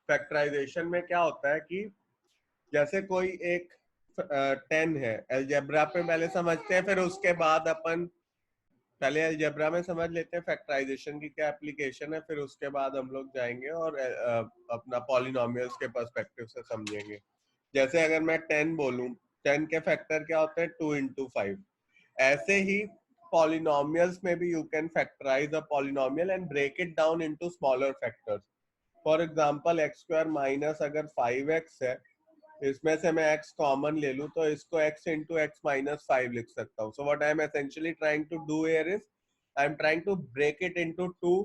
Factorisation में क्या होता है कि जैसे कोई एक 10 है, अलजेब्रा पे पहले समझते हैं, फिर उसके बाद अपन पहले अलजेब्रा में समझ लेते हैं फैक्टराइजेशन की क्या एप्लीकेशन है, फिर उसके बाद हम लोग जाएंगे और अपना पॉलिनोमियल्स के पर्सपेक्टिव से समझेंगे। जैसे अगर मैं 10 बोलूं, 10 के फैक्टर क्या होते हैं? 2 into 5। ऐसे ही पॉलिनोमियल्स में भी you can factorize a polynomial and break it down into smaller factors. For example x square minus अगर 5x है, इसमें से मैं x कॉमन ले लूं तो इसको x into x minus 5 लिख सकता हूं। So what I am essentially trying to do here is I am trying to break it into two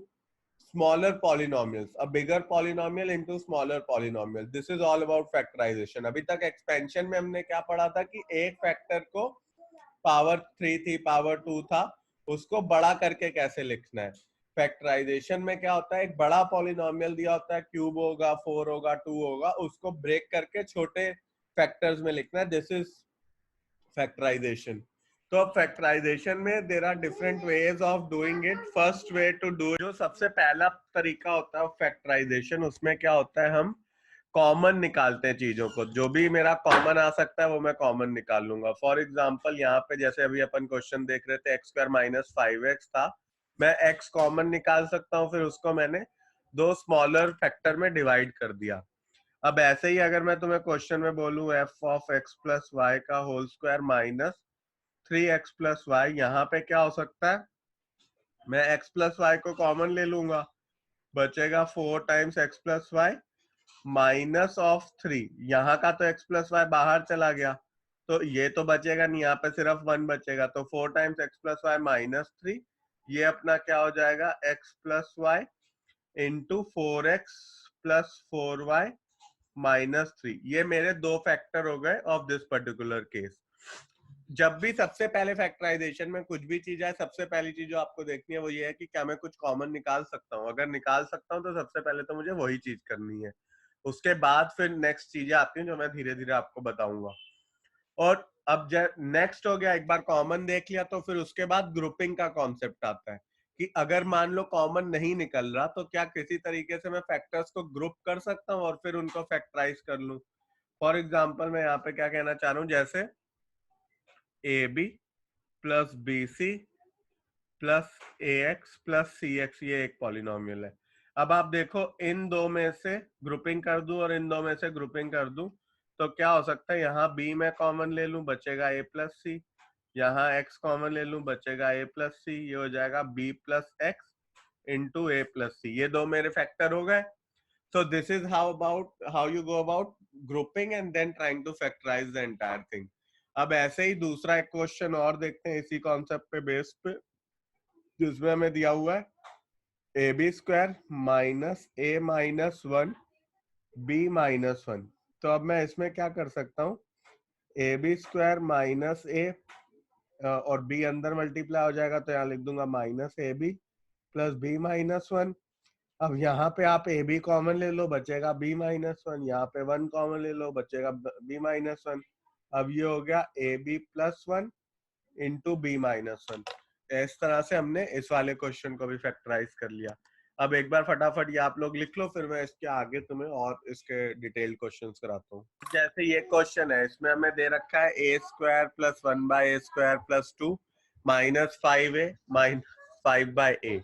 smaller polynomials, a bigger polynomial into smaller polynomial. This is all about factorization. अभी तक expansion में हमने क्या पढ़ा था कि एक factor को पावर 3 थी, पावर 2 था, उसको बड़ा करके कैसे लिखना है। फैक्टराइजेशन में क्या होता है, एक बड़ा पॉलिनोमियल दिया होता है, क्यूब होगा, 4 होगा, 2 होगा, उसको ब्रेक करके छोटे फैक्टर्स में लिखना है। This is factorization. तो अब फैक्टराइजेशन में there are different ways of doing it. First way to do, जो सबसे पहला तरीका होता है फैक्टराइजेशन, उसमें क्या होता है, हम कॉमन निकालते हैं चीजों को। जो भी मेरा कॉमन आ सकता है वो मैं कॉमन निकाल लूंगा। फॉर एग्जांपल यहाँ पे जैसे अभी अपन क्वेश्चन देख रहे थे, एक्स स्क्वायर माइनस 5x था, मैं x कॉमन निकाल सकता हूँ, फिर उसको मैंने दो स्मॉलर फैक्टर में डिवाइड कर दिया। अब ऐसे ही अगर मैं तुम्हें क्वेश्चन में बोलूं f of x plus y का whole square minus 3x plus y, यहाँ पे क्या हो सकता है, मैं x प्लस वाई को कॉमन ले लूंगा, बचेगा 4 times x plus y minus of 3। यहाँ का तो x प्लस वाई बाहर चला गया, तो ये तो बचेगा नहीं, यहाँ पे सिर्फ 1 बचेगा, तो 4 times x plus y minus 3, ये अपना क्या हो जाएगा, x plus y into 4x plus 4y minus 3। ये मेरे दो फैक्टर हो गए ऑफ दिस पर्टिकुलर केस। जब भी सबसे पहले फैक्टराइजेशन में कुछ भी चीज है, सबसे पहली चीज जो आपको देखनी है वो ये है कि क्या मैं कुछ कॉमन निकाल सकता हूँ। अगर निकाल सकता हूँ तो सबसे पहले तो मुझे वही चीज करनी है, उसके बाद फिर नेक्स्ट चीजें आती हैं जो मैं धीरे धीरे आपको बताऊंगा। और अब जब नेक्स्ट हो गया, एक बार कॉमन देख लिया, तो फिर उसके बाद ग्रुपिंग का कॉन्सेप्ट आता है कि अगर मान लो कॉमन नहीं निकल रहा तो क्या किसी तरीके से मैं फैक्टर्स को ग्रुप कर सकता हूँ और फिर उनको फैक्टराइज कर लूं। फॉर एग्जाम्पल मैं यहाँ पे क्या कहना चाह रहा हूँ, जैसे a b plus b c plus a x plus c x, ये एक पॉलिनोमियल है। अब आप देखो, इन दो में से ग्रुपिंग कर दूं और इन दो में से ग्रुपिंग कर दूं तो क्या हो सकता है, यहाँ b में कॉमन ले लूं, बचेगा a प्लस सी, यहाँ x कॉमन ले लूं, बचेगा a प्लस सी, ये हो जाएगा b plus x into a plus c. ये दो मेरे फैक्टर हो गए। So this is how you go about grouping and then trying to factorize the entire thing. अब ऐसे ही दूसरा एक क्वेश्चन और देखते हैं इसी कॉन्सेप्ट पे बेस पे, जिसमें हमें दिया हुआ है a b square minus a minus 1 b minus 1। तो अब मैं इसमें क्या कर सकता हूँ, a b square minus a और बी अंदर मल्टीप्लाई हो जाएगा, तो यहाँ लिख दूंगा minus a b plus b minus 1। अब यहाँ पे आप ए बी कॉमन ले लो, बचेगा बी माइनस 1, यहाँ पे 1 कॉमन ले लो, बचेगा बी माइनस 1। अब ये हो गया a b plus 1 into b minus 1। इस तरह से हमने इस वाले क्वेश्चन को भी फैक्टराइज कर लिया। अब एक बार फटाफट ये आप लोग लिख लो, फिर मैं इसके आगे तुम्हें और इसके डिटेल क्वेश्चंस कराता हूँ। जैसे ये क्वेश्चन है, इसमें हमें दे रखा है a square plus 1 by a square plus 2 minus 5a minus 5 by a.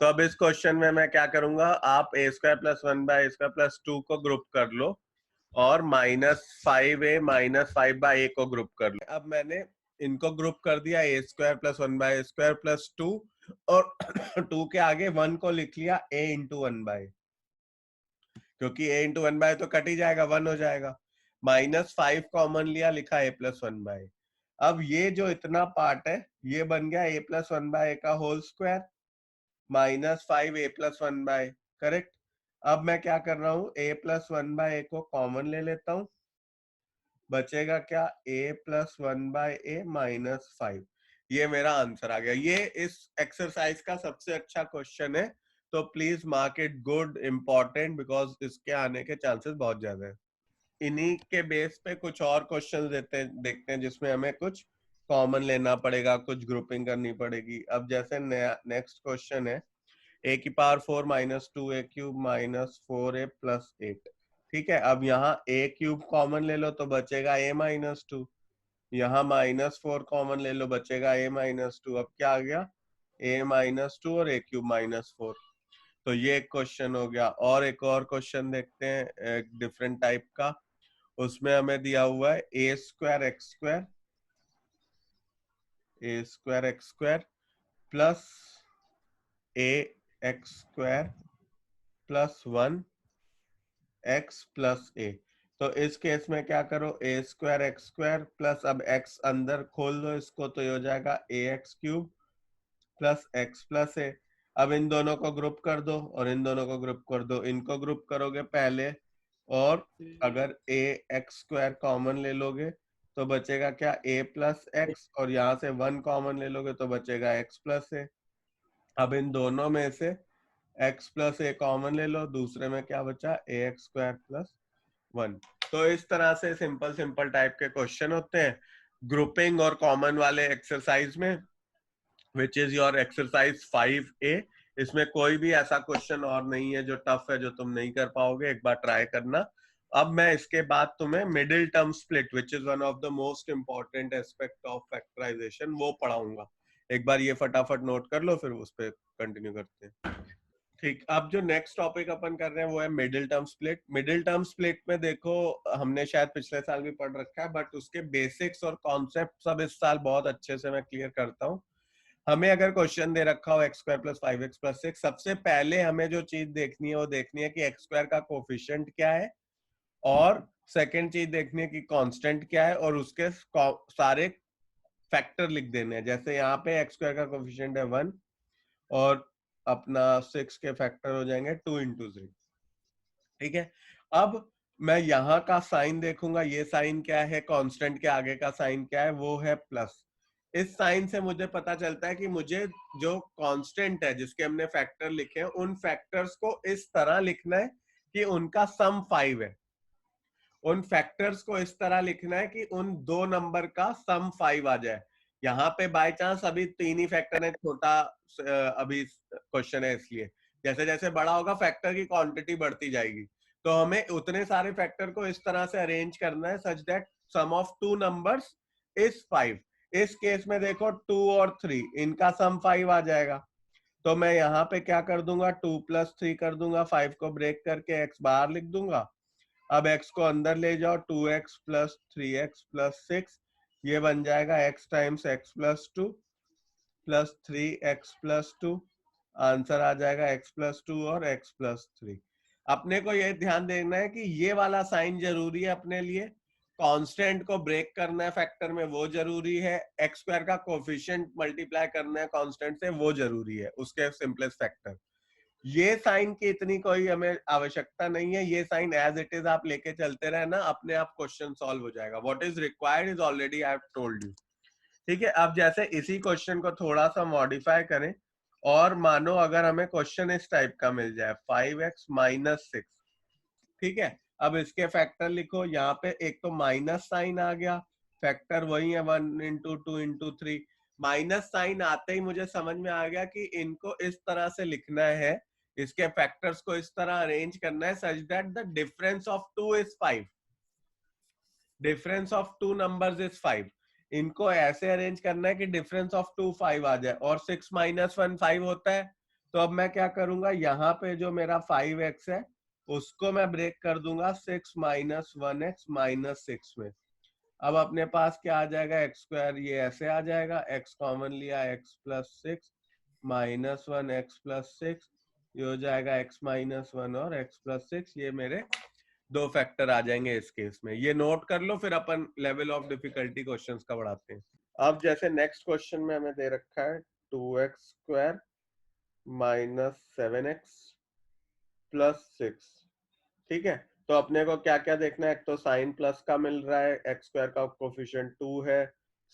तो अब इस क्वेश्चन में मैं क्या करूंगा, आप a square plus 1 by a square plus 2 को ग्रुप कर लो और माइनस 5a माइनस 5 बाय ए को ग्रुप कर लो। अब मैंने इनको ग्रुप कर दिया, ए square plus 1 by a square plus 2, और 2 के आगे 1 को लिख लिया a इंटू 1 बाय, क्योंकि a इंटू 1 बाय तो कट ही जाएगा, 1 हो जाएगा। माइनस 5 कॉमन लिया, लिखा a प्लस 1 बाय। अब ये जो इतना पार्ट है ये बन गया a प्लस 1 बाय का whole square minus 5 a plus 1 by, correct. अब मैं क्या कर रहा हूँ, a प्लस 1 बाय को कॉमन ले लेता हूँ, बचेगा क्या, a plus 1 by a minus 5। ये मेरा आंसर आ गया। ये इस एक्सरसाइज का सबसे अच्छा क्वेश्चन है, तो please mark it good important, because इसके आने के चांसेस बहुत ज्यादा है। इन्हीं के बेस पे कुछ और क्वेश्चन देखते हैं जिसमें हमें कुछ कॉमन लेना पड़ेगा, कुछ ग्रुपिंग करनी पड़ेगी। अब जैसे नेक्स्ट क्वेश्चन है a की power 4 minus 2a cube minus 4a plus 8। ठीक है, अब यहाँ a क्यूब कॉमन ले लो तो बचेगा a माइनस 2, यहाँ माइनस 4 कॉमन ले लो बचेगा a माइनस 2। अब क्या आ गया, a माइनस 2 और a क्यूब माइनस 4। तो ये एक क्वेश्चन हो गया। और एक और क्वेश्चन देखते हैं एक डिफरेंट टाइप का। उसमें हमें दिया हुआ है a square x square, a square x square plus a x square plus 1 x plus a. तो इस केस में क्या करो, a square x square plus, अब एक्स अंदर खोल दो इसको तो ये हो जाएगा a x cube plus x plus a. अब इन दोनों को ग्रुप कर दो और इन दोनों को ग्रुप कर दो। इनको ग्रुप करोगे पहले, और अगर ए एक्स स्क्वायर कॉमन ले लोगे तो बचेगा क्या, ए प्लस एक्स, और यहाँ से 1 कॉमन ले लोगे तो बचेगा एक्स प्लस ए। अब इन दोनों में से एक्स प्लस ए कॉमन ले लो, दूसरे में क्या बचा, ए एक्स स्क्वायर प्लस 1। तो इस तरह से सिंपल सिंपल टाइप के क्वेश्चन होते हैं ग्रुपिंग और कॉमन वाले एक्सरसाइज में, which is your exercise 5A। इसमें कोई भी ऐसा क्वेश्चन और नहीं है जो टफ है जो तुम नहीं कर पाओगे, एक बार ट्राई करना। अब मैं इसके बाद तुम्हें middle term split, which is one of the most important aspect of factorization, वो पढ़ाऊंगा। एक बार ये फटाफट नोट कर लो, फिर उस पर कंटिन्यू करते हैं। ठीक, अब जो नेक्स्ट टॉपिक अपन कर रहे हैं वो है middle term split. Middle term split में देखो, हमने शायद पिछले साल भी पढ़ रखा है, बट उसके बेसिक्स और कॉन्सेप्ट सब इस साल बहुत अच्छे से मैं क्लियर करता हूँ। हमें अगर क्वेश्चन दे रखा हो x square plus 5x plus 6, सबसे पहले हमें जो चीज देखनी है वो देखनी है कि एक्स स्क्वायर का कोफिशिएंट क्या है, और सेकंड चीज देखनी है कि कांस्टेंट क्या है, और उसके सारे फैक्टर लिख देने हैं। जैसे यहाँ पे एक्स स्क्वायर का कोफिशिएंट है 1, और अपना 6 के फैक्टर हो जाएंगे 2 इंटू 3। ठीक है, अब मैं यहाँ का साइन देखूंगा, ये साइन क्या है, कांस्टेंट के आगे का साइन क्या है, वो है प्लस। इस साइन से मुझे पता चलता है कि मुझे जो कांस्टेंट है जिसके हमने फैक्टर लिखे हैं, उन फैक्टर्स को इस तरह लिखना है कि उनका सम 5 है। उन फैक्टर्स को इस तरह लिखना है कि उन दो नंबर का सम 5 आ जाए। यहाँ पे बाय चांस अभी 3 ही फैक्टर है, छोटा अभी क्वेश्चन है, इसलिए जैसे जैसे बड़ा होगा फैक्टर की क्वांटिटी बढ़ती जाएगी। तो हमें उतने सारे फैक्टर को इस तरह से अरेंज करना है such that sum of two numbers is 5। इस केस में देखो 2 और 3, इनका सम 5 आ जाएगा। तो मैं यहाँ पे क्या कर दूंगा, 2 प्लस 3 कर दूंगा, 5 को ब्रेक करके x बाहर लिख दूंगा। अब x को अंदर ले जाओ, 2x प्लस 3x प्लस 6, ये बन जाएगा x times x plus 2 plus 3x plus 2। Answer आ जाएगा x प्लस 2 और x प्लस 3। अपने को ये ध्यान देना है कि ये वाला साइन जरूरी है अपने लिए, कांस्टेंट को ब्रेक करना है फैक्टर में वो जरूरी है, एक्स स्क्वायर का कोफिशिएंट मल्टीप्लाई करना है कांस्टेंट से वो जरूरी है, उसके सिंपलेस्ट फैक्टर। ये साइन की इतनी कोई हमें आवश्यकता नहीं है, ये साइन एज इट इज आप लेके चलते रहे ना, अपने आप क्वेश्चन सॉल्व हो जाएगा। What is required is already I have told you. ठीक है, अब जैसे इसी क्वेश्चन को थोड़ा सा मॉडिफाई करें, और मानो अगर हमें क्वेश्चन इस टाइप का मिल जाए 5x माइनस 6। ठीक है, अब इसके फैक्टर लिखो, यहाँ पे एक तो माइनस साइन आ गया, फैक्टर वही है 1 इंटू 2 इंटू 3। माइनस साइन आते ही मुझे समझ में आ गया कि इनको इस तरह से लिखना है, इसके फैक्टर्स को इस तरह अरेंज करना है such that the difference of 2 is 5। Difference of two numbers is 5। इनको ऐसे अरेंज करना है कि डिफरेंस ऑफ 2 5 आ जाए, और 6 माइनस 1 5 होता है। तो अब मैं क्या करूंगा, यहाँ पे जो मेरा 5x है उसको मैं ब्रेक कर दूंगा 6 माइनस 1x माइनस 6 में। अब अपने पास क्या आ जाएगा, एक्स स्क्वायर ये ऐसे आ जाएगा, x कॉमन लिया x plus 6 minus 1 x plus 6, ये हो जाएगा x माइनस 1 और x प्लस 6। ये मेरे दो फैक्टर आ जाएंगे इस केस में, ये नोट कर लो, फिर अपन लेवल ऑफ डिफिकल्टी क्वेश्चंस का बढ़ाते हैं। अब जैसे नेक्स्ट क्वेश्चन में हमें दे रखा है 2x square minus 7x plus 6। ठीक है, तो अपने को क्या क्या देखना है, एक तो साइन प्लस का मिल रहा है, एक्स स्क्वायर का कोफिशिएंट 2 है,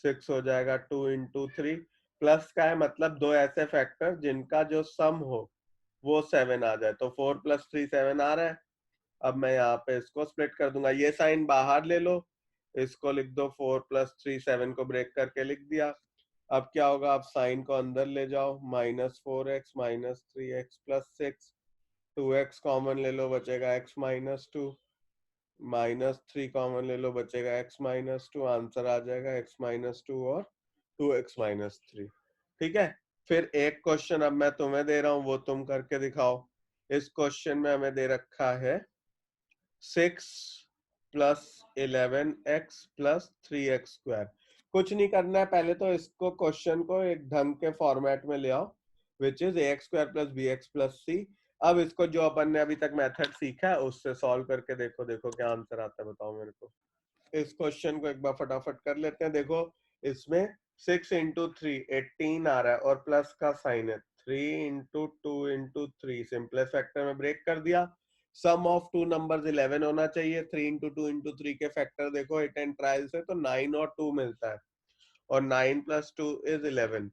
6 हो जाएगा 2 इंटू 3। प्लस का है मतलब दो ऐसे फैक्टर जिनका जो सम हो वो 7 आ जाए, तो 4 प्लस 3 7 आ रहा है। अब मैं यहाँ पे इसको स्प्लिट कर दूंगा, ये साइन बाहर ले लो, इसको लिख दो 4 प्लस 3 7 को ब्रेक करके लिख दिया। अब क्या होगा, आप साइन को अंदर ले जाओ, -4x -3x +6, 2x कॉमन ले लो, बचेगा x -2, -3 कॉमन ले लो, बचेगा x -2, आंसर आ जाएगा x -2 और 2x -3। ठीक है, फिर एक क्वेश्चन अब मैं तुम्हें दे रहा हूं, वो तुम करके दिखाओ। इस क्वेश्चन में हमें दे रखा है 6 + 11x + 3x²। कुछ नहीं करना है, पहले तो इसको क्वेश्चन को एक ढंग के फॉर्मेट में ले आओ, which is ax² + bx + c। अब इसको जो अपन ने अभी तक मेथड सीखा है उससे सॉल्व करके देखो, देखो क्या आंसर आता है, बताओ मेरे को। इस क्वेश्चन को एक बार फटाफट कर लेते हैं। देखो इसमें 6 × 3 18 आ रहा है और प्लस का साइन है, 3 × 2 × 3 सिंपलेस्ट फैक्टर में ब्रेक कर दिया। सम ऑफ टू नंबर्स 11 होना चाहिए। 3 × 2 × 3 के फैक्टर देखो 8 एंड ट्रायल से, तो 9 और 2 मिलता है, और 9 + 2 = 11।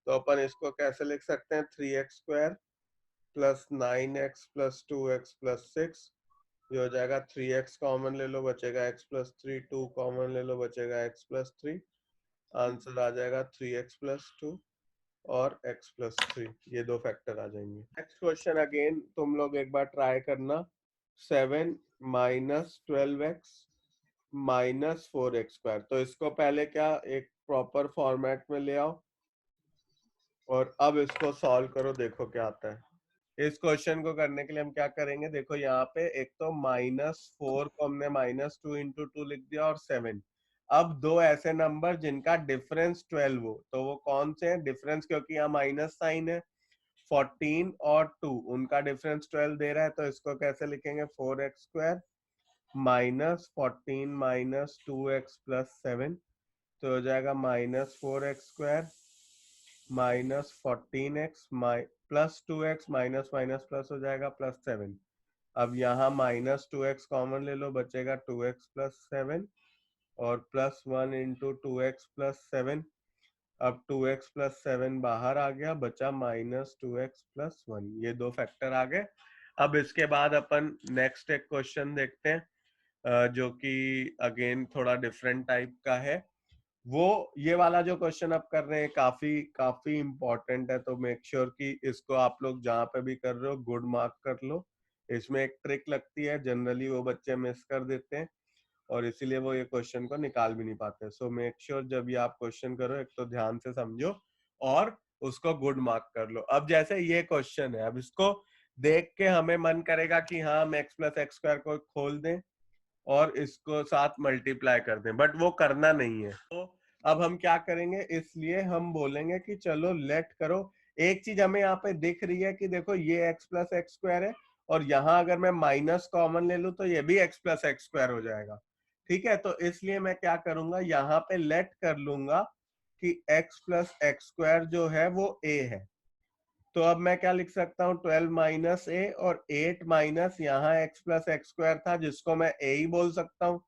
तो अपन इसको कैसे लिख सकते हैं, 3x² + 9x + 2x + 6, ये हो जाएगा 3x कॉमन ले लो, बचेगा x + 3, 2 कॉमन ले लो, बचेगा x + 3, आंसर आ जाएगा 3x + 2 और x + 3, ये दो फैक्टर आ जाएंगे। नेक्स्ट क्वेश्चन अगेन तुम लोग एक बार ट्राई करना, 7 - 12x - 4x²। तो इसको पहले क्या एक प्रॉपर फॉर्मेट में ले आओ और अब इसको सॉल्व करो, देखो क्या आता है। इस क्वेश्चन को करने के लिए हम क्या करेंगे, देखो यहाँ पे एक तो -4 को हमने -2 × 2 लिख दिया और 7। अब दो ऐसे नंबर जिनका डिफरेंस 12 हो, तो वो कौन से हैं, डिफरेंस क्योंकि यहाँ माइनस साइन है, 14 और 2 उनका डिफरेंस 12 दे रहा है, तो इसको कैसे लिखेंगे, 4x² -14 - 2x + 7, तो हो जाएगा -4x² -14x +2x minus minus plus हो जाएगा +7। अब यहाँ -2x कॉमन ले लो, बचेगा 2x + 7 और +1 × 2x + 7। अब 2x + 7 बाहर आ गया, बचा -2x + 1, ये दो फैक्टर आ गए। अब इसके बाद अपन नेक्स्ट एक क्वेश्चन देखते हैं जो कि अगेन थोड़ा डिफरेंट टाइप का है। वो ये वाला जो क्वेश्चन आप कर रहे हैं काफी काफी इंपॉर्टेंट है, तो मेक श्योर कि इसको आप लोग जहाँ पे भी कर रहे हो गुड मार्क कर लो। इसमें एक ट्रिक लगती है, जनरली वो बच्चे मिस कर देते हैं और इसीलिए वो ये क्वेश्चन को निकाल भी नहीं पाते। सो मेक श्योर जब भी आप क्वेश्चन करो एक तो ध्यान से समझो और उसको गुड मार्क कर लो। अब जैसे ये क्वेश्चन है, अब इसको देख के हमें मन करेगा कि हाँ हम x + x² को खोल दें और इसको साथ मल्टीप्लाई कर दें, बट वो करना नहीं है। तो अब हम क्या करेंगे, इसलिए हम बोलेंगे कि चलो लेट करो। एक चीज हमें यहाँ पे दिख रही है कि देखो ये x + x² है और यहाँ अगर मैं माइनस कॉमन ले लूं तो ये भी x + x² हो जाएगा। ठीक है, तो इसलिए मैं क्या करूंगा, यहाँ पे लेट कर लूंगा कि x + x² जो है वो a है। तो अब मैं क्या लिख सकता हूँ, 12 - a और 8 माइनस यहाँ x + x² था जिसको मैं a ही बोल सकता हूँ।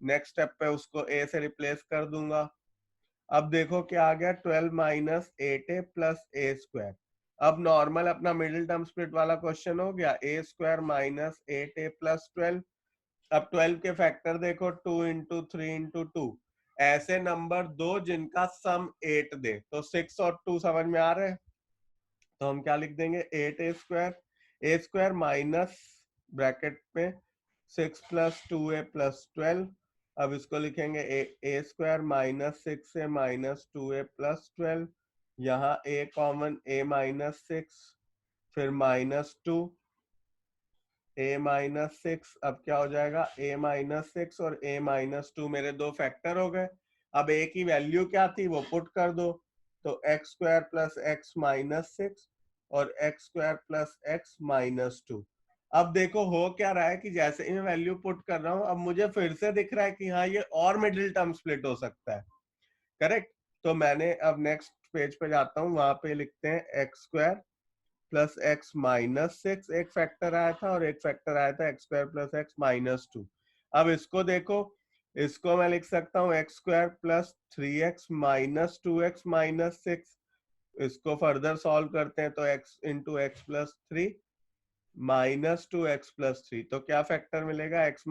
नेक्स्ट स्टेप पे उसको a से रिप्लेस कर दूंगा। अब देखो क्या आ गया, 12 - 8a + a²। अब नॉर्मल अपना मिडिल टर्म स्प्लिट वाला क्वेश्चन हो गया, a² - 8a + 12। अब 12 के फैक्टर देखो, 2 × 3 × 2, ऐसे नंबर दो जिनका सम 8 दे। तो 6 और 2 समझ में आ रहे हैं, तो हम क्या लिख देंगे, 8a² माइनस ब्रैकेट में 6 + 2a + 12। अब इसको लिखेंगे a² - 6a - 2a + 12, यहाँ a कॉमन, a - 6, फिर -2 a - 6। अब क्या हो जाएगा, a - 6 और a - 2 मेरे दो फैक्टर हो गए। अब a की वैल्यू क्या थी वो पुट कर दो, तो x² + x - 6 और x² + x - 2। अब देखो हो क्या रहा है कि जैसे ही मैं वैल्यू पुट कर रहा हूं, अब मुझे फिर से दिख रहा है कि हाँ ये और मिडिल टर्म स्प्लिट हो सकता है। करेक्ट, तो मैंने अब नेक्स्ट पेज पे जाता हूँ, वहां पे लिखते हैं x² + x - 6 एक फैक्टर आया था और एक फैक्टर आया था x² + x - 2। अब इसको देखो, इसको मैं लिख सकता हूँ x² + 3x - 2x - 6। इसको फर्दर सॉल्व करते हैं तो x × x + 3 - 2x + 3, तो क्या फैक्टर मिलेगा, x -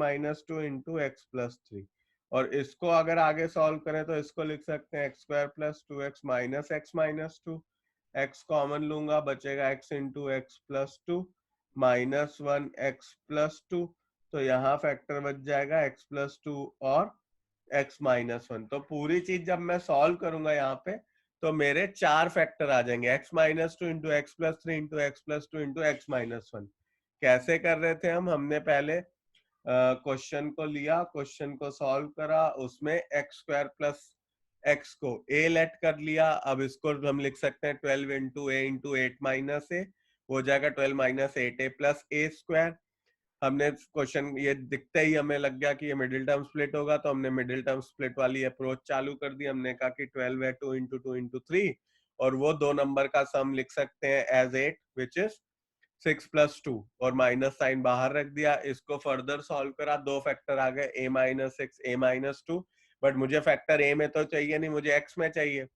2 × x + 3। और इसको अगर आगे सॉल्व करें तो इसको लिख सकते हैं x square plus 2x minus x minus 2, x common लूंगा बचेगा x into x plus 2 minus 1 x plus 2, तो यहाँ फैक्टर बच जाएगा एक्स प्लस 2 और एक्स माइनस 1। तो पूरी चीज जब मैं सॉल्व करूंगा यहाँ पे तो मेरे 4 फैक्टर आ जाएंगे, x minus 2 into x plus 3 into x plus 2 into x minus 1। कैसे कर रहे थे हमने पहले क्वेश्चन को लिया, क्वेश्चन को सॉल्व करा, उसमें एक्स स्क्वायर प्लस एक्स को ए लेट कर लिया। अब इसको हम लिख सकते हैं 12 इंटू 8 माइनस ए, हो जाएगा 12 माइनस 8 ए प्लस ए स्क्वायर। हमने क्वेश्चन ये दिखते ही हमें लग गया कि ये मिडिल टर्म स्प्लिट होगा, तो हमने मिडिल टर्म स्प्लिट वाली अप्रोच चालू कर दी। हमने कहा कि 12 है 2 इंटू 3, और वो दो नंबर का सम लिख सकते हैं एज 8 विच इज 6 प्लस 2, और माइनस साइन बाहर रख दिया। इसको फर्दर सॉल्व करा, दो फैक्टर आ गए a minus 6 a minus 2, but मुझे फैक्टर a में तो चाहिए नहीं, मुझे x में चाहिए।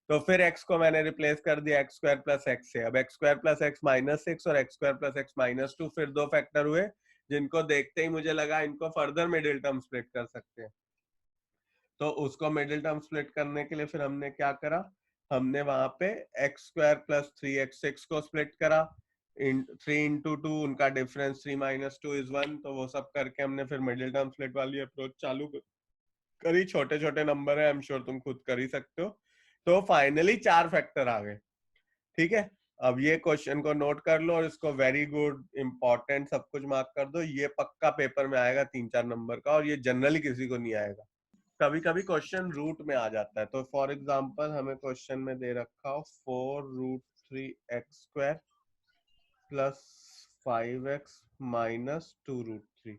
तो फिर x को मैंने रिप्लेस कर दिया एक्स स्क्वायर प्लस एक्स से। अब x square plus x minus 6 और x square plus x minus 2 फिर दो फैक्टर हुए, जिनको देखते ही मुझे लगा इनको फर्दर मिडिल टर्म स्प्लिट कर सकते हैं। तो उसको मिडिल टर्म स्प्लिट करने के लिए फिर हमने क्या करा, हमने वहां पे एक्स स्क्वायर प्लस 3x 6 को स्प्लिट करा, 3 इंटू 2 उनका डिफरेंस 3 माइनस 2 इज 1, तो वो सब करके हमने फिर मिडिल टर्म स्प्लिट वाली अप्रोच चालू करी। छोटे छोटे नंबर है, आई एम श्योर तुम खुद कर ही सकते हो। तो फाइनली 4 फैक्टर आ गए। ठीक है, अब ये क्वेश्चन को नोट कर लो और इसको वेरी गुड इंपॉर्टेंट सब कुछ मार्क कर दो। ये पक्का पेपर में आएगा 3-4 नंबर का, और ये जनरली किसी को नहीं आएगा। कभी कभी क्वेश्चन रूट में आ जाता है, तो फॉर एग्जांपल हमें क्वेश्चन में दे रखा हो 4√3x² प्लस 5x माइनस 2√3।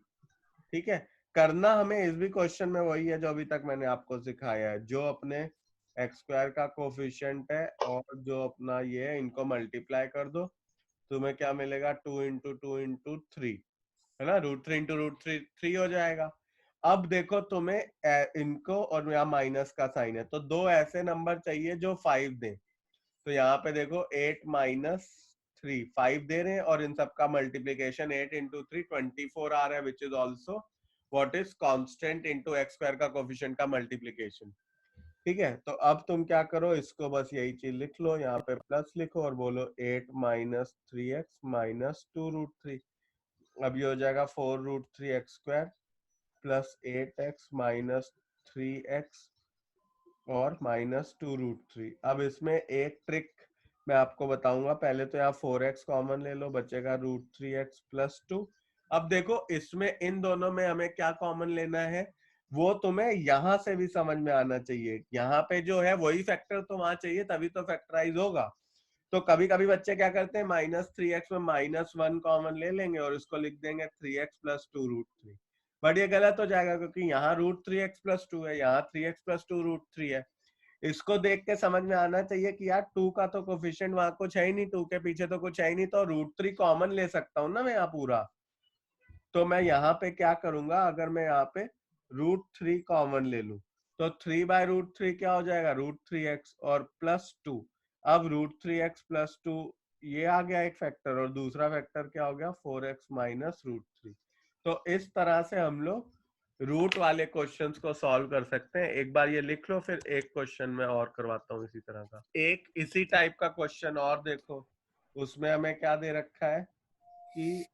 ठीक है, करना हमें इस भी क्वेश्चन में वही है जो अभी तक मैंने आपको सिखाया है, जो अपने एक्स स्क्वायर का कोफिशिएंट है और जो अपना ये है, इनको मल्टीप्लाई कर दो, तुम्हें क्या मिलेगा 2 इंटू 2 इंटू 3, है ना, √3 इंटू √3 3 हो जाएगा। अब देखो तुम्हें इनको, और यहाँ माइनस का साइन है, तो दो ऐसे नंबर चाहिए जो 5 दें। तो यहाँ पे देखो 8 माइनस 3 5 दे रहे हैं, और इन सबका मल्टीप्लीकेशन 8 इंटू 3 24 आ रहा है, which is also what is constant into x square का कोफिशिएंट का मल्टीप्लीकेशन। ठीक है, तो अब तुम क्या करो, इसको बस यही चीज लिख लो, यहाँ पे प्लस लिखो और बोलो 8 माइनस 3x माइनस 2√3। अब ये हो जाएगा 4√3x² plus 8x minus 3x और माइनस 2√3। अब इसमें एक ट्रिक मैं आपको बताऊंगा, पहले तो यहाँ 4x कॉमन ले लो, बचेगा √3x प्लस 2। अब देखो इसमें इन दोनों में हमें क्या कॉमन लेना है, वो तुम्हें यहां से भी समझ में आना चाहिए। यहाँ पे जो है वही फैक्टर तो वहां चाहिए, तभी तो फैक्टराइज होगा। तो कभी कभी बच्चे क्या करते हैं, -3x में -1 कॉमन ले लेंगे और इसको लिख देंगे 3x प्लस 2√3, बट ये गलत हो जाएगा, क्योंकि यहाँ √3x प्लस 2 है, यहाँ 3x प्लस 2√3 है। इसको देख के समझ में आना चाहिए कि यार 2 का तो कोफिशिएंट वहां कुछ है ही नहीं, 2 के पीछे तो कुछ है ही नहीं, तो √3 कॉमन ले सकता हूँ ना मैं यहाँ पूरा। तो मैं यहाँ पे क्या करूंगा, अगर मैं यहाँ पे √3 कॉमन ले लूं, तो 3/√3 क्या हो जाएगा, √3x और प्लस 2। अब √3x प्लस 2 ये आ गया एक फैक्टर, और दूसरा फैक्टर क्या हो गया 4x माइनस √3। तो इस तरह से हम लोग रूट वाले क्वेश्चंस को सॉल्व कर सकते हैं। एक बार ये लिख लो, फिर एक क्वेश्चन मैं और करवाता हूँ इसी तरह का। एक इसी टाइप का क्वेश्चन और देखो, उसमें हमें क्या दे रखा है कि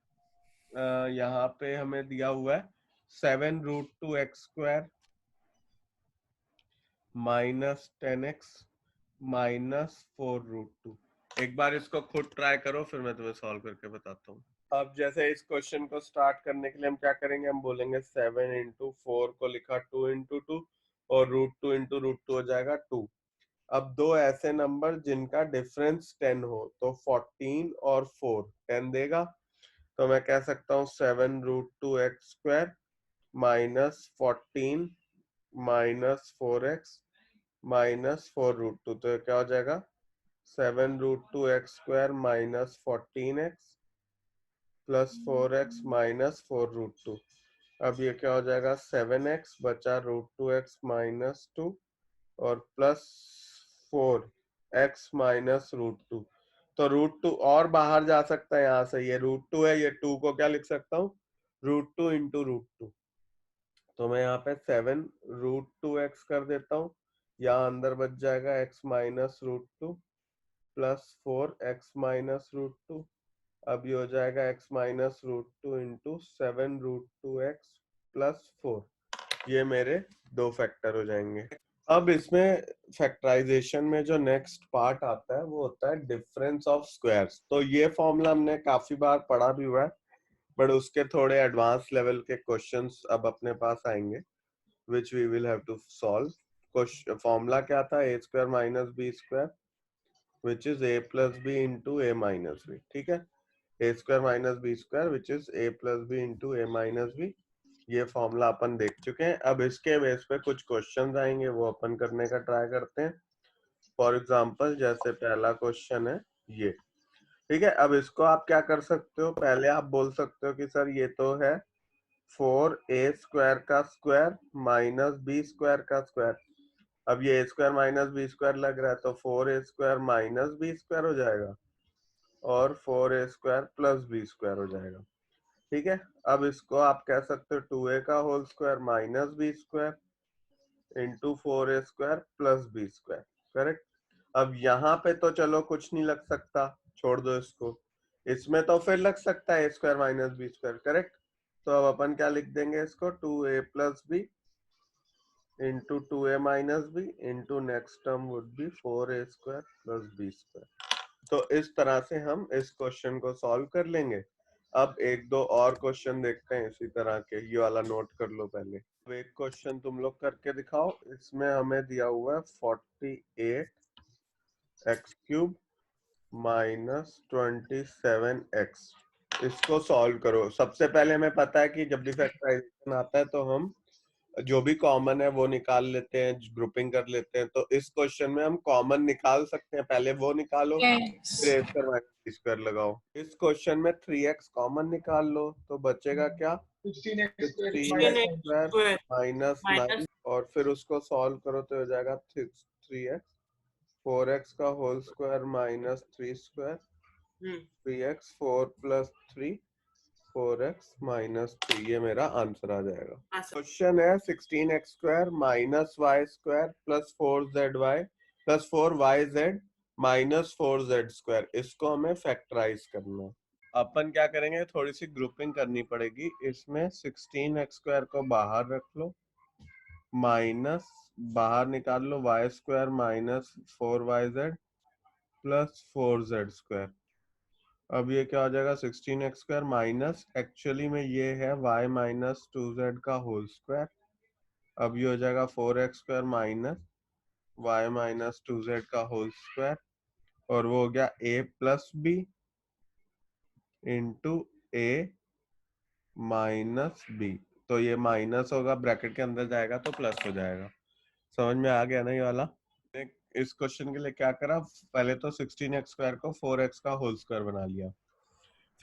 यहाँ पे हमें दिया हुआ है 7√2x² माइनस 10x माइनस 4√2। एक बार इसको खुद ट्राई करो, फिर मैं तुम्हें सॉल्व करके बताता हूँ। अब जैसे इस क्वेश्चन को स्टार्ट करने के लिए हम क्या करेंगे, हम बोलेंगे 7 इंटू 4 को लिखा 2 इंटू 2, और √2 इंटू √2 हो जाएगा 2। अब दो ऐसे नंबर जिनका डिफरेंस 10 हो, तो 14 और 4 10 देगा। तो मैं कह सकता हूँ 7√2x² minus 14 minus 4x minus 4√2, तो क्या हो जाएगा 7√2x² minus 14x plus 4x minus 4√2। अब ये क्या हो जाएगा 7x बचा √2x माइनस 2 और प्लस 4x माइनस √2। तो √2 और बाहर जा सकता है यहाँ से, ये √2 है, ये 2 को क्या लिख सकता हूँ √2 इंटू √2। तो मैं यहाँ पे 7√2x कर देता हूँ, यहाँ अंदर बच जाएगा x माइनस √2 प्लस 4x-√2। अब ये हो जाएगा x minus √2 into 7√2x plus 4। ये मेरे दो फैक्टर हो जाएंगे। अब इसमें फैक्टराइजेशन में जो नेक्स्ट पार्ट आता है वो होता है डिफरेंस ऑफ स्क्वायर्स। तो ये फॉर्मूला हमने काफी बार पढ़ा भी हुआ है, बट उसके थोड़े एडवांस लेवल के क्वेश्चंस अब अपने पास आएंगे which we will have to solve. Formula क्या था? a square minus b square which is a plus b into a minus b। ठीक है, a square minus b square which is a plus b into a minus b। ये formula अपन देख चुके हैं। अब इसके बेस पे कुछ क्वेश्चंस आएंगे, वो अपन करने का ट्राई करते हैं। फॉर एग्जांपल जैसे पहला क्वेश्चन है ये, ठीक है। अब इसको आप क्या कर सकते हो, पहले आप बोल सकते हो कि सर ये तो है 4a स्क्वायर का स्क्वायर माइनस बी स्क्वायर का स्क्वायर। अब ये a square minus b square लग रहा है, तो 4a square minus b square हो जाएगा और 4a square plus b square हो जाएगा। ठीक है, अब इसको आप कह सकते हो 2a का whole square minus b square into 4a square plus b square. Correct. अब यहाँ पे तो चलो कुछ नहीं लग सकता, छोड़ दो इसको। इसमें तो फिर लग सकता है a square minus b square. Correct. तो अब अपन क्या लिख देंगे इसको, 2a plus b into 2a minus b into next term would be 4a square plus b square. तो इस तरह से हम इस क्वेश्चन को सॉल्व कर लेंगे। अब एक दो और क्वेश्चन देखते हैं इसी तरह के, ये वाला नोट कर लो पहले। अब एक क्वेश्चन तुम लोग करके दिखाओ। इसमें हमें दिया हुआ है 48x क्यूब माइनस 27x। इसको सॉल्व करो। सबसे पहले हमें पता है कि जब भी फैक्टराइजेशन आता है तो हम जो भी कॉमन है वो निकाल लेते हैं, ग्रुपिंग कर लेते हैं। तो इस क्वेश्चन में हम कॉमन निकाल सकते हैं, पहले वो निकालो, फिर a square minus b square लगाओ। इस क्वेश्चन में 3x कॉमन निकाल लो, तो बचेगा क्या, 16x माइनस 9, और फिर उसको सॉल्व करो तो हो जाएगा 3x। 4x का whole square minus 3 square 3x 4 plus 3 4x minus 3। ये मेरा आंसर आ जाएगा। क्वेश्चन है 16x square minus y square plus 4zy plus 4yz minus 4z square. इसको हमें फैक्टराइज करना है। अपन क्या करेंगे, थोड़ी सी ग्रुपिंग करनी पड़ेगी। इसमें 16x स्क्वायर को बाहर रख लो, माइनस बाहर निकाल लो y square minus 4yz plus 4z square. अब ये क्या हो जाएगा, 16x स्क्वायर माइनस, एक्चुअली में ये है y माइनस 2z का होल स्क्वायर। अब ये हो जाएगा 4x square minus y minus 2z का होल स्क्वायर, और वो हो गया a plus b into a minus b. तो ये माइनस होगा, ब्रैकेट के अंदर जाएगा तो प्लस हो जाएगा। समझ में आ गया ना ये वाला? इस क्वेश्चन के लिए क्या करा, पहले तो 16x स्क्वायर को 4x का होल स्क्वायर बना लिया,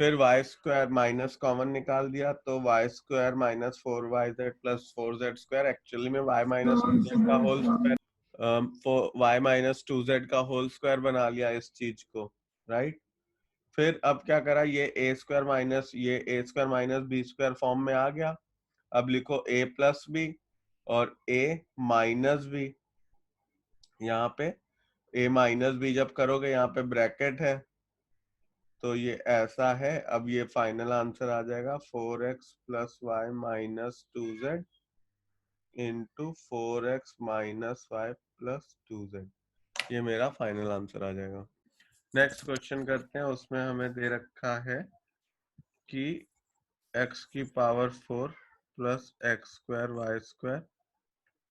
फिर वाई स्क्वायर माइनस कॉमन निकाल दिया, तो y square minus 4yz plus 4z square, actually में y माइनस 2z का whole square, y minus 2z का होल स्क्वायर बना लिया इस चीज को, राइट। फिर अब क्या करा, ये a स्क्वायर माइनस ये a square minus b square form में आ गया। अब लिखो a प्लस बी और a माइनस बी। यहाँ पे a माइनस बी जब करोगे यहाँ पे ब्रैकेट है, तो ये ऐसा है। अब ये फाइनल आंसर आ जाएगा 4x plus y minus 2z into 4x minus y plus 2z। ये मेरा फाइनल आंसर आ जाएगा। नेक्स्ट क्वेश्चन करते हैं। उसमें हमें दे रखा है कि x की power 4 plus x square y square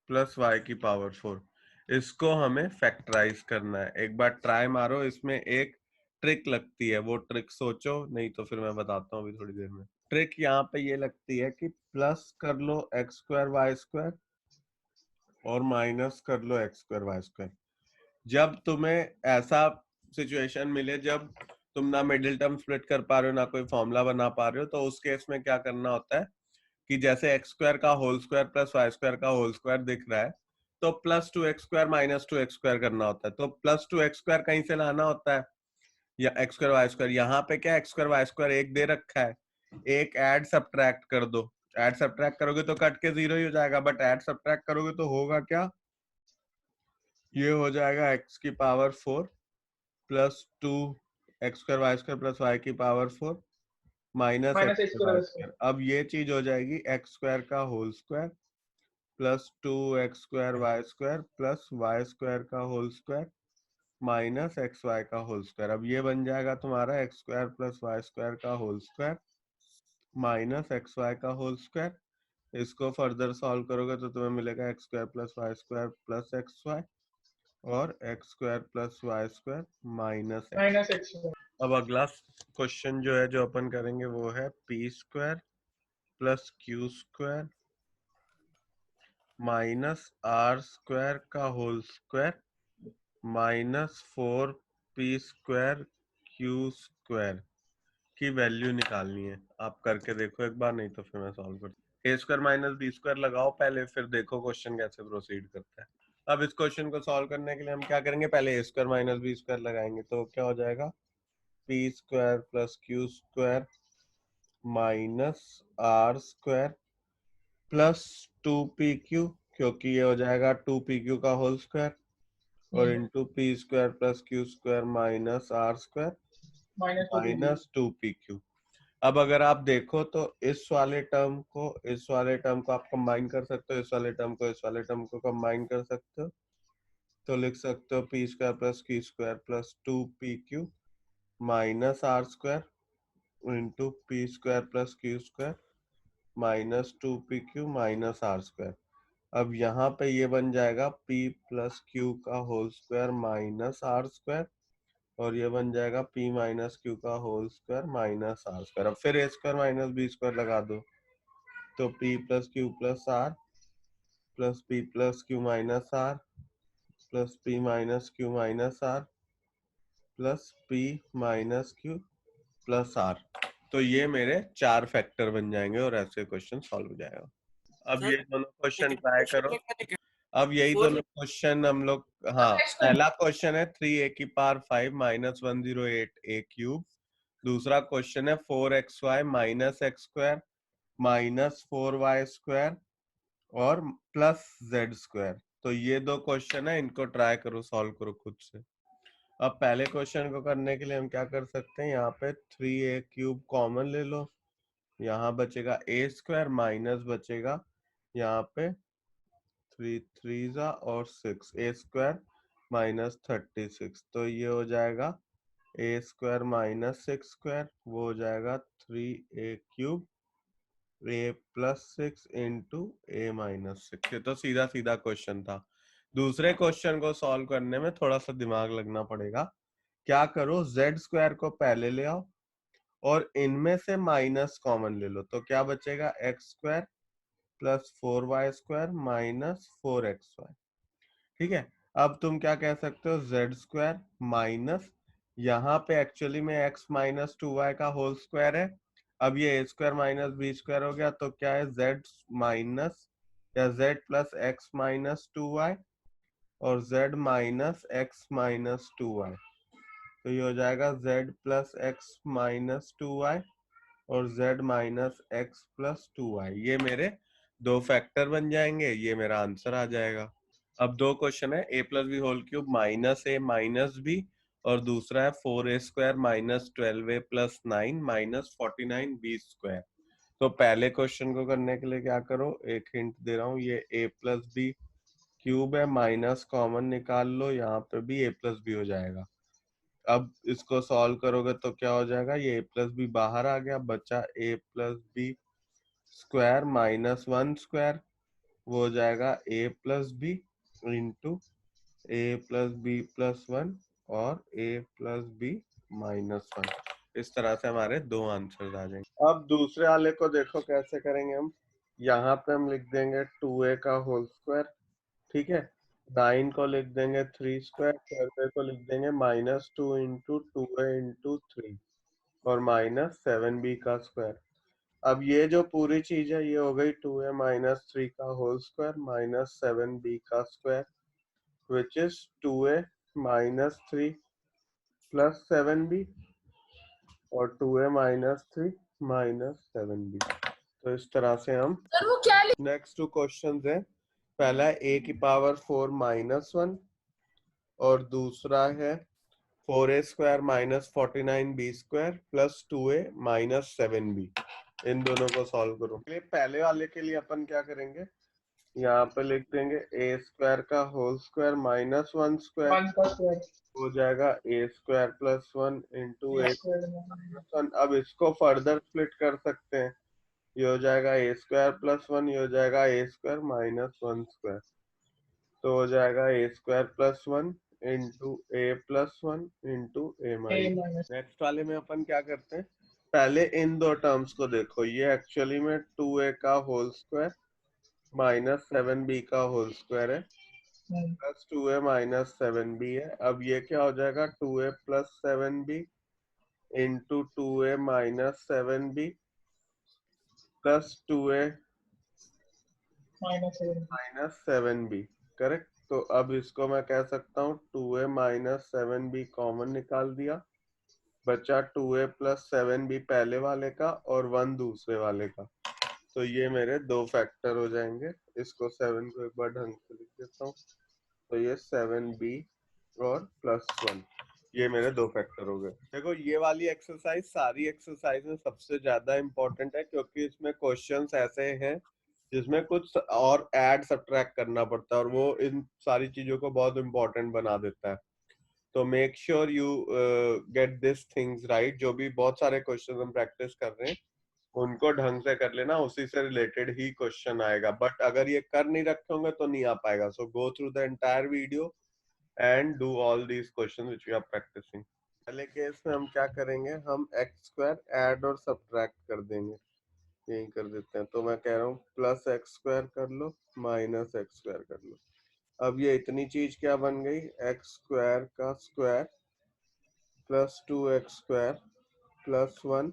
plus y की पावर 4, इसको हमें फैक्टराइज करना है। एक बार ट्राई मारो, इसमें एक ट्रिक लगती है, वो ट्रिक सोचो, नहीं तो फिर मैं बताता हूँ अभी थोड़ी देर में। ट्रिक यहाँ पे ये लगती है कि प्लस कर लो एक्स स्क्वायर वाई स्क्वायर और माइनस कर लो एक्स स्क्वायर वाई स्क्वायर। जब तुम्हें ऐसा सिचुएशन मिले जब तुम ना मिडिल टर्म स्प्लिट कर पा रहे हो ना कोई फॉर्मूला बना पा रहे हो, तो उस केस में क्या करना होता है कि जैसे एक्स स्क्वायर का whole square plus y square का होल स्क्वायर दिख रहा है, तो plus 2x square minus 2x square करना होता है। तो प्लस 2x स्क्वायर कहीं से लाना होता है, या एक्स स्क्वायर वाई स्क्वायर। यहाँ पे क्या एक्स स्क्वायर वाई स्क्वायर एक दे रखा है, एक ऐड सब्ट्रैक्ट कर दो, ऐड सब्ट्रैक्ट करोगे तो कट के 0 ही हो जाएगा, बट ऐड सब्ट्रैक्ट करोगे तो होगा क्या, ये हो जाएगा x की power 4 plus 2 x square y square plus y की power 4 minus minus x x square y square. Square. अब ये चीज हो जाएगी एक्स स्क्वायर का whole square plus 2 x square y square plus y square का whole square minus x y का whole square. अब ये बन जाएगा तुम्हारा x square plus y square का whole square minus x y का होल स्क्वायर। इसको फर्दर सॉल्व करोगे तो तुम्हें मिलेगा x square plus y square plus x y और x square plus y square minus x. X square. अब अगला क्वेश्चन जो है जो अपन करेंगे वो है p square plus q square minus r square का whole square minus 4 p square q square की वैल्यू निकालनी है। आप करके देखो एक बार, नहीं तो फिर मैं सॉल्व करता हूँ। ए स्क्वायर माइनस बी स्क्वायर लगाओ पहले, फिर देखो क्वेश्चन कैसे प्रोसीड करता है। अब इस क्वेश्चन को सॉल्व करने के लिए हम क्या करेंगे, पहले a square minus b square लगाएंगे तो क्या हो जाएगा, p square plus q square minus r square plus 2 p q, क्योंकि ये हो जाएगा 2 पी क्यू का होल स्क्वायर और into p square plus q square minus r square minus 2 p q. अब अगर आप देखो तो इस वाले टर्म को आप कंबाइन कर सकते हो, इस वाले टर्म को इस वाले टर्म को कंबाइन कर सकते हो, तो लिख सकते हो p square plus q square plus 2 p q minus r square into p square plus q square minus 2 p q minus r square. अब यहाँ पे ये बन जाएगा p प्लस क्यू का whole square minus r square और ये बन जाएगा p माइनस क्यू का whole square minus r square. अब फिर a square minus b square लगा दो तो p plus Q plus r plus p plus q minus r plus p minus q minus r plus p minus q plus r. तो ये मेरे 4 factor बन जाएंगे और ऐसे क्वेश्चन सॉल्व हो जाएगा। अब ये दोनों क्वेश्चन ट्राई करो। अब यही दोनों क्वेश्चन हम लोग, हाँ पहला क्वेश्चन है 3a⁵ माइनस 108a³ दूसरा क्वेश्चन है 4xy minus x square minus 4y square और प्लस जेड स्क्वायर। तो ये दो क्वेश्चन है, इनको ट्राई करो, सॉल्व करो खुद से। अब पहले क्वेश्चन को करने के लिए हम क्या कर सकते हैं, यहाँ पे 3a³ कॉमन ले लो, यहाँ बचेगा ए स्क्वायर माइनस बचेगा यहाँ पे 3 3 और 6 ए स्क्वायर माइनस 36। तो ये हो जाएगा ए स्क्वायर माइनस 6 स्क्वायर, वो हो जाएगा 3a³ ए प्लस 6 इंटू ए माइनस 6। ये तो सीधा सीधा क्वेश्चन था। दूसरे क्वेश्चन को सॉल्व करने में थोड़ा सा दिमाग लगना पड़ेगा। क्या करो, जेड स्क्वायर को पहले ले आओ और इनमें से माइनस कॉमन ले लो, तो क्या बचेगा x square plus 4y square minus 4xy। ठीक है, अब तुम क्या कह सकते हो, जेड स्क्वायर माइनस, यहाँ पे एक्चुअली में x माइनस 2y का होल स्क्वायर है। अब ये ए स्क्वायर माइनस बी स्क्वायर हो गया, तो क्या है z माइनस या z plus x minus 2y और z minus x minus 2y। तो ये हो जाएगा z plus x minus 2y और z minus x plus 2y। ये मेरे दो फैक्टर बन जाएंगे, ये मेरा आंसर आ जाएगा। अब दो क्वेश्चन है, a plus b whole cube minus a minus b और दूसरा है 4a² minus 12a plus 9 minus 49b square. तो पहले क्वेश्चन को करने के लिए क्या करो, एक हिंट दे रहा हूँ, ये a प्लस बी क्यूब है, माइनस कॉमन निकाल लो, यहाँ पे भी a प्लस बी हो जाएगा। अब इसको सॉल्व करोगे तो क्या हो जाएगा, ये a प्लस बी बाहर आ गया, बचा a plus b square minus 1 square, वो हो जाएगा a plus b into a plus b plus 1 और ए प्लस बी माइनस 1। इस तरह से हमारे दो आंसर आ जाएंगे। अब दूसरे वाले को देखो कैसे करेंगे हम। यहाँ पे हम लिख देंगे 2a का होल स्क्वायर, ठीक है, 9 को लिख देंगे 3 स्क्वायर, 12a को लिख देंगे माइनस 2 इंटू 2a इंटू 3 और माइनस 7b का स्क्वायर। अब ये जो पूरी चीज है ये हो गई 2a माइनस 3 का होल स्क्वायर माइनस 7b का square, which is 2a minus 3 plus 7b और 2a minus 3 minus 7b। तो इस तरह से हम सर वो क्या नेक्स्ट 2 क्वेश्चंस है। पहला a की पावर 4 माइनस 1 और दूसरा है 4a square minus 49b square plus 2a minus 7b। इन दोनों को सॉल्व करो। पहले वाले के लिए अपन क्या करेंगे, यहाँ पे लिख देंगे ए स्क्वायर का होल स्क्वायर माइनस 1 स्क्वायर 1 का स्क्वायर हो जाएगा ए स्क्वायर प्लस 1 इंटू ए स्क्वायर माइनस 1। अब इसको फर्दर स्प्लिट कर सकते हैं, ये हो जाएगा ए स्क्वायर प्लस 1, ये हो जाएगा ए स्क्वायर माइनस 1 स्क्वायर। तो हो जाएगा ए square plus 1 into a plus 1 into A minus. Next वाले में अपन क्या करते हैं, पहले इन दो टर्म्स को देखो। ये एक्चुअली में 2a का होल स्क्वायर माइनस 7b का होल स्क्वायर है प्लस 2a माइनस 7b है। अब ये क्या हो जाएगा 2a plus 7b into 2a minus 7b plus 2a minus 7b। Correct. तो अब इसको मैं कह सकता हूँ 2a माइनस 7b कॉमन निकाल दिया, बचा 2a प्लस 7b पहले वाले का और 1 दूसरे वाले का। तो ये मेरे दो फैक्टर हो जाएंगे। इसको 7 को एक बार ढंग से लिख देता हूँ। तो ये 7b और प्लस 1, ये मेरे दो फैक्टर हो गए। देखो ये वाली एक्सरसाइज सारी एक्सरसाइज में सबसे ज्यादा इंपॉर्टेंट है, क्योंकि इसमें क्वेश्चंस ऐसे हैं जिसमें कुछ और ऐड सब्ट्रैक्ट करना पड़ता है और वो इन सारी चीजों को बहुत इंपॉर्टेंट बना देता है। तो make sure you get this things right. जो भी बहुत सारे क्वेश्चन हम प्रैक्टिस कर रहे हैं उनको ढंग से कर लेना, उसी से रिलेटेड ही क्वेश्चन आएगा। बट अगर ये कर नहीं रखे होंगे तो नहीं आ पाएगा। So go through the entire video and do all these questions which we are practising. पहले केस में हम क्या करेंगे, हम एक्स स्क्वायर ऐड और सब्ट्रैक्ट कर देंगे। यही कर देते हैं। तो मैं कह रहा हूँ प्लस एक्स स्क्वायर कर लो माइनस एक्स स्क्वायर कर लो। अब ये इतनी चीज क्या बन गई, एक्स स्क्वायर का square plus 2x square plus 1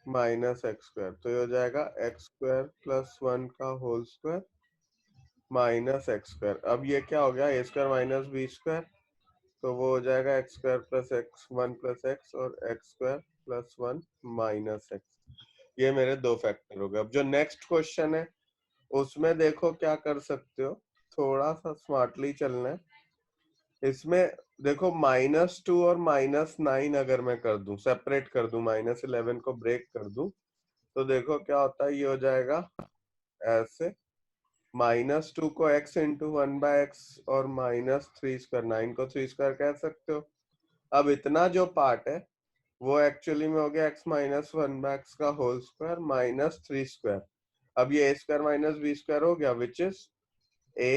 minus x square. तो ये हो जाएगा एक्स स्क्वायर प्लस 1 का whole square minus x square. अब ये क्या हो गया, a square minus b square. तो वो हो जाएगा x square plus x 1 plus x और x square plus 1 minus x. ये मेरे दो फैक्टर हो गए। अब जो नेक्स्ट क्वेश्चन है उसमें देखो क्या कर सकते हो, थोड़ा सा स्मार्टली चलना है। इसमें देखो -2 और -9 अगर मैं कर दूं, सेपरेट कर दूं, -11 को ब्रेक कर दूं, तो देखो क्या होता है। ये हो जाएगा ऐसे, -2 को x इंटू 1/x और -3 स्क्वायर, 9 को 3 स्क्वायर कह सकते हो। अब इतना जो पार्ट है वो एक्चुअली में हो गया x माइनस 1/x का होल स्क्वायर माइनस 3 स्क्वायर। अब ये a square minus b square हो गया, विच is a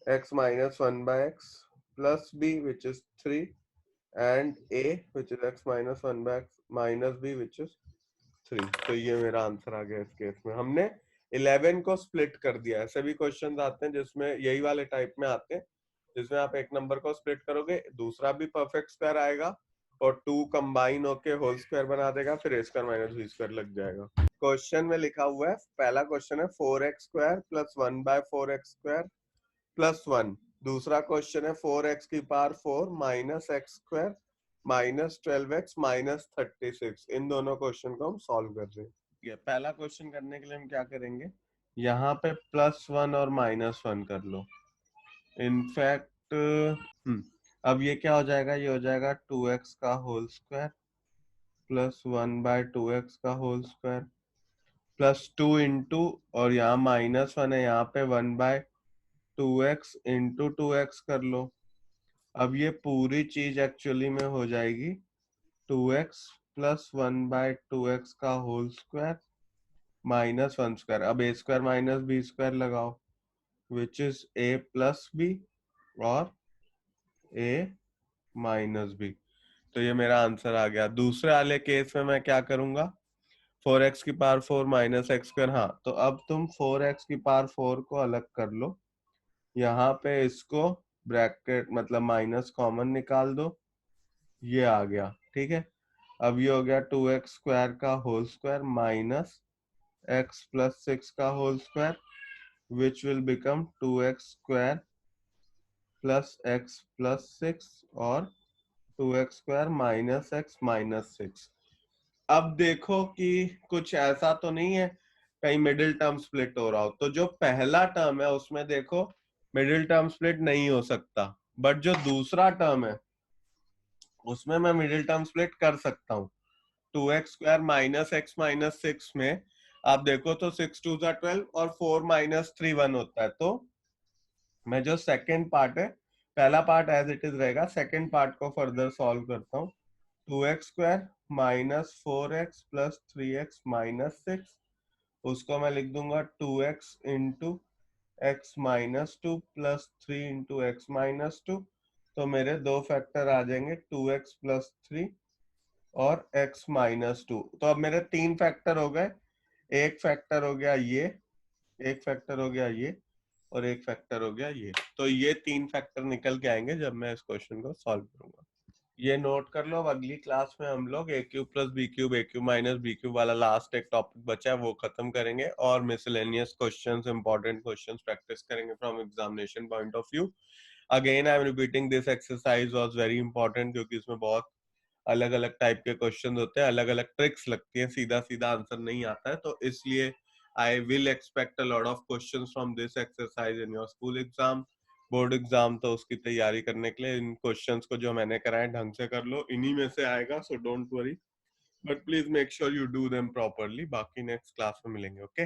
x minus 1 by x plus b which is 3 and a which is x minus 1 by x minus b which is 3। तो ये मेरा answer आ गया। इस case में हमने 11 को स्प्लिट कर दिया। ऐसे भी क्वेश्चंस आते हैं जिसमें यही वाले टाइप में आते हैं, जिसमें आप एक नंबर को स्प्लिट करोगे, दूसरा भी परफेक्ट स्क्वायर आएगा और 2 कंबाइन होके होल स्क्वायर बना देगा, फिर a square minus b square लग जाएगा। क्वेश्चन में लिखा हुआ है, पहला क्वेश्चन है 4x square plus 1 by 4x square plus 1। दूसरा क्वेश्चन है 4x की power 4 minus x square minus 12x minus 36। इन दोनों क्वेश्चन को हम सॉल्व कर रहे हैं। पहला क्वेश्चन करने के लिए हम क्या करेंगे, यहाँ पे +1 और -1 कर लो। इनफैक्ट अब ये क्या हो जाएगा, ये हो जाएगा 2x का whole square plus 1 by 2x का होल स्क्वायर प्लस 2 इंटू, और यहाँ -1 है, यहाँ पे 1 बाय 2x इंटू 2x कर लो। अब ये पूरी चीज एक्चुअली में हो जाएगी 2x प्लस 1 बाय 2x का होल स्क्वायर माइनस 1 स्क्वायर। अब a square minus b square लगाओ, which is a plus b और a माइनस b। तो ये मेरा आंसर आ गया। दूसरे वाले केस में मैं क्या करूंगा, 4x की पावर 4 माइनस एक्स स्क्वायर। हाँ, तो अब तुम 4x की पावर 4 को अलग कर लो, यहाँ पे इसको ब्रैकेट मतलब माइनस कॉमन निकाल दो, ये आ गया। ठीक है। अब ये हो गया 2x स्क्वायर का whole square minus x plus 6 का whole square which will become 2x square plus x plus 6 और 2x square minus x minus 6। अब देखो कि कुछ ऐसा तो नहीं है कहीं मिडिल टर्म स्प्लिट हो रहा हो, तो जो पहला टर्म है उसमें देखो मिडिल टर्म स्प्लिट नहीं हो सकता, बट जो दूसरा टर्म है उसमें मैं मिडिल टर्म स्प्लिट कर सकता हूँ। 2x² माइनस एक्स माइनस 6 में आप देखो तो 6 2 12 और 4 - 3 1 होता है। तो मैं जो सेकंड पार्ट है, पहला पार्ट एज इट इज रहेगा, सेकंड पार्ट को फर्दर सॉल्व करता हूँ। 2x² minus 4x plus 3x minus 6, उसको मैं लिख दूंगा 2x into x minus 2 plus 3 into x minus 2। तो मेरे दो फैक्टर आ जाएंगे 2x प्लस 3 और x माइनस 2। तो अब मेरे तीन फैक्टर हो गए, एक फैक्टर हो गया ये, एक फैक्टर हो गया ये, और एक फैक्टर हो गया ये। तो ये तीन फैक्टर निकल के आएंगे जब मैं इस क्वेश्चन को सॉल्व करूंगा। ये नोट कर लो, अब अगली क्लास में हम लोग a cube plus b cube a cube minus b cube वाला लास्ट एक टॉपिक बचा है वो खत्म करेंगे, और miscellaneous questions, important questions practice करेंगे from examination point of view. Again I am repeating this exercise was very important, क्योंकि इसमें बहुत अलग अलग टाइप के क्वेश्चन होते हैं, अलग अलग ट्रिक्स लगती हैं, सीधा सीधा आंसर नहीं आता है। तो इसलिए I will expect a lot of questions from this exercise in your school exam, board exam. तो उसकी तैयारी करने के लिए इन क्वेश्चंस को जो मैंने कराए ढंग से कर लो, इन्हीं में से आएगा, so don't worry, but please make sure you do them properly. बाकी नेक्स्ट क्लास में मिलेंगे, ओके।